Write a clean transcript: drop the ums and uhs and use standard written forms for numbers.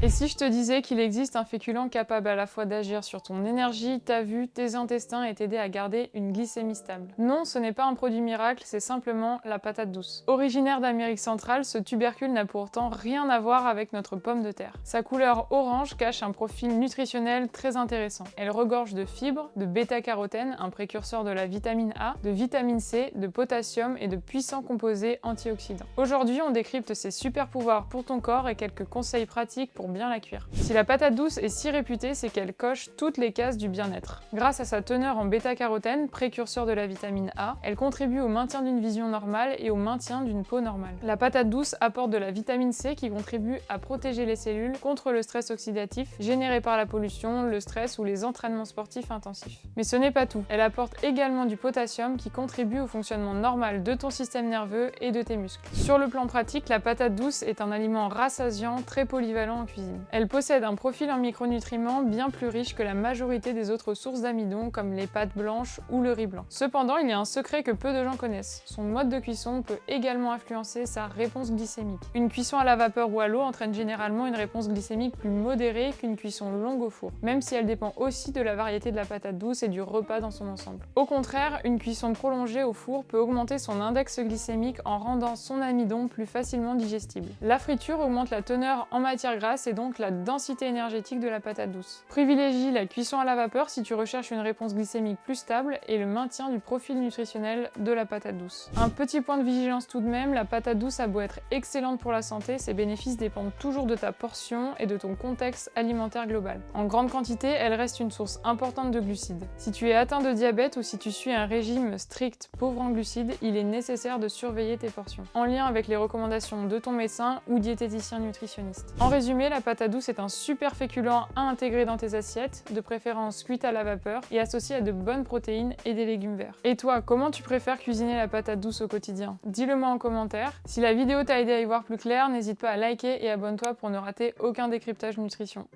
Et si je te disais qu'il existe un féculent capable à la fois d'agir sur ton énergie, ta vue, tes intestins et t'aider à garder une glycémie stable? Non, ce n'est pas un produit miracle, c'est simplement la patate douce. Originaire d'Amérique centrale, ce tubercule n'a pourtant rien à voir avec notre pomme de terre. Sa couleur orange cache un profil nutritionnel très intéressant. Elle regorge de fibres, de bêta-carotène, un précurseur de la vitamine A, de vitamine C, de potassium et de puissants composés antioxydants. Aujourd'hui, on décrypte ses super pouvoirs pour ton corps et quelques conseils pratiques pour bien la cuire. Si la patate douce est si réputée, c'est qu'elle coche toutes les cases du bien-être. Grâce à sa teneur en bêta-carotène, précurseur de la vitamine A, elle contribue au maintien d'une vision normale et au maintien d'une peau normale. La patate douce apporte de la vitamine C qui contribue à protéger les cellules contre le stress oxydatif généré par la pollution, le stress ou les entraînements sportifs intensifs. Mais ce n'est pas tout. Elle apporte également du potassium qui contribue au fonctionnement normal de ton système nerveux et de tes muscles. Sur le plan pratique, la patate douce est un aliment rassasiant, très polyvalent en cuisine. Elle possède un profil en micronutriments bien plus riche que la majorité des autres sources d'amidon comme les pâtes blanches ou le riz blanc. Cependant, il y a un secret que peu de gens connaissent. Son mode de cuisson peut également influencer sa réponse glycémique. Une cuisson à la vapeur ou à l'eau entraîne généralement une réponse glycémique plus modérée qu'une cuisson longue au four, même si elle dépend aussi de la variété de la patate douce et du repas dans son ensemble. Au contraire, une cuisson prolongée au four peut augmenter son index glycémique en rendant son amidon plus facilement digestible. La friture augmente la teneur en matière grasse et donc la densité énergétique de la patate douce. Privilégie la cuisson à la vapeur si tu recherches une réponse glycémique plus stable et le maintien du profil nutritionnel de la patate douce. Un petit point de vigilance tout de même, la patate douce a beau être excellente pour la santé, ses bénéfices dépendent toujours de ta portion et de ton contexte alimentaire global. En grande quantité, elle reste une source importante de glucides. Si tu es atteint de diabète ou si tu suis un régime strict pauvre en glucides, il est nécessaire de surveiller tes portions, en lien avec les recommandations de ton médecin ou diététicien nutritionniste. En résumé, la patate douce est un super féculent à intégrer dans tes assiettes, de préférence cuite à la vapeur et associé à de bonnes protéines et des légumes verts. Et toi, comment tu préfères cuisiner la patate douce au quotidien? Dis-le moi en commentaire. Si la vidéo t'a aidé à y voir plus clair, n'hésite pas à liker et abonne-toi pour ne rater aucun décryptage nutrition.